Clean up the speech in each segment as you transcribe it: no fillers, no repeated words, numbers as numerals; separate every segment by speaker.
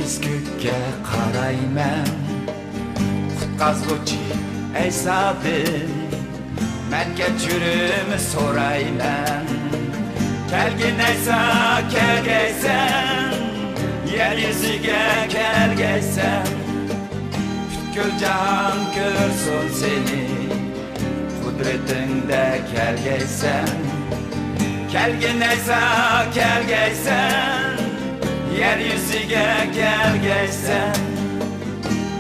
Speaker 1: Ezgüge qarayman Qutqazguvchi ey sabin Men kechirim so'rayman Kelgin aysa kelgaysan Yer yuziga kelgaysan Butkul jahon ko'rsin seni Qudretingda kelgaysan Kelgin aysa kelgaysan Yer yuziga kelgaysan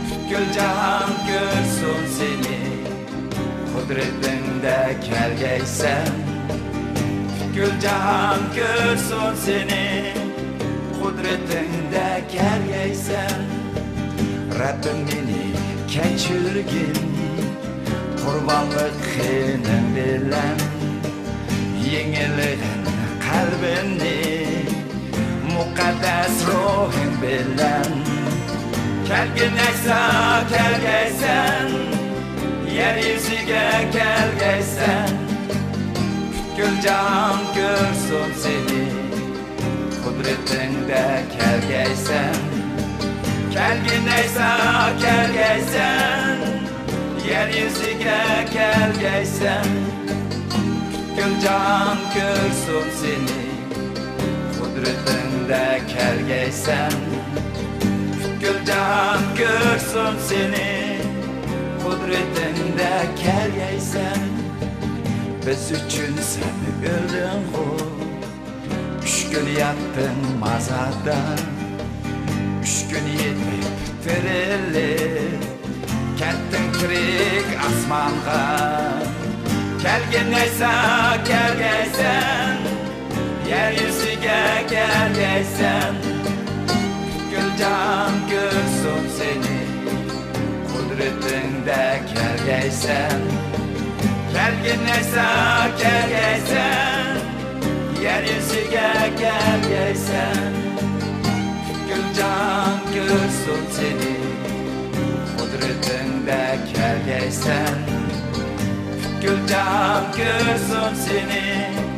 Speaker 1: Butkul jahon ko'rsin seni Qudretingda kelgaysan Butkul jahon ko'rsin seni Qudretingda kelgaysan Rabbim meni kechirgin Qurbonlik qinim bilan Yengilgin qalbimni Muqaddas ruhim bilan Kelgin aysa kelgaysan Yer yuziga kelgaysan Butkul jahon ko'rsin seni Qudretingda kelgaysan Kelgin aysa kelgaysan Yer yuziga kelgaysan Butkul jahon ko'rsin seni Qudretingda kelgaysan Butkul jahon ko'rsin seni Qudretingda kelgaysan Biz uchun sen o'lding-ku 3 kun yattın mazadan 3 gün yetip tirilib Kettin kirik asmanға Kelgin aysa kelgaysan Yer yuziga kelgaysan Butkul jahon ko'rsin seni Qudretingda kelgaysan Kelgin aysa kelgaysan Yer yuziga kelgaysan Butkul jahon ko'rsin seni Qudretingda kelgaysan Butkul jahon ko'rsin seni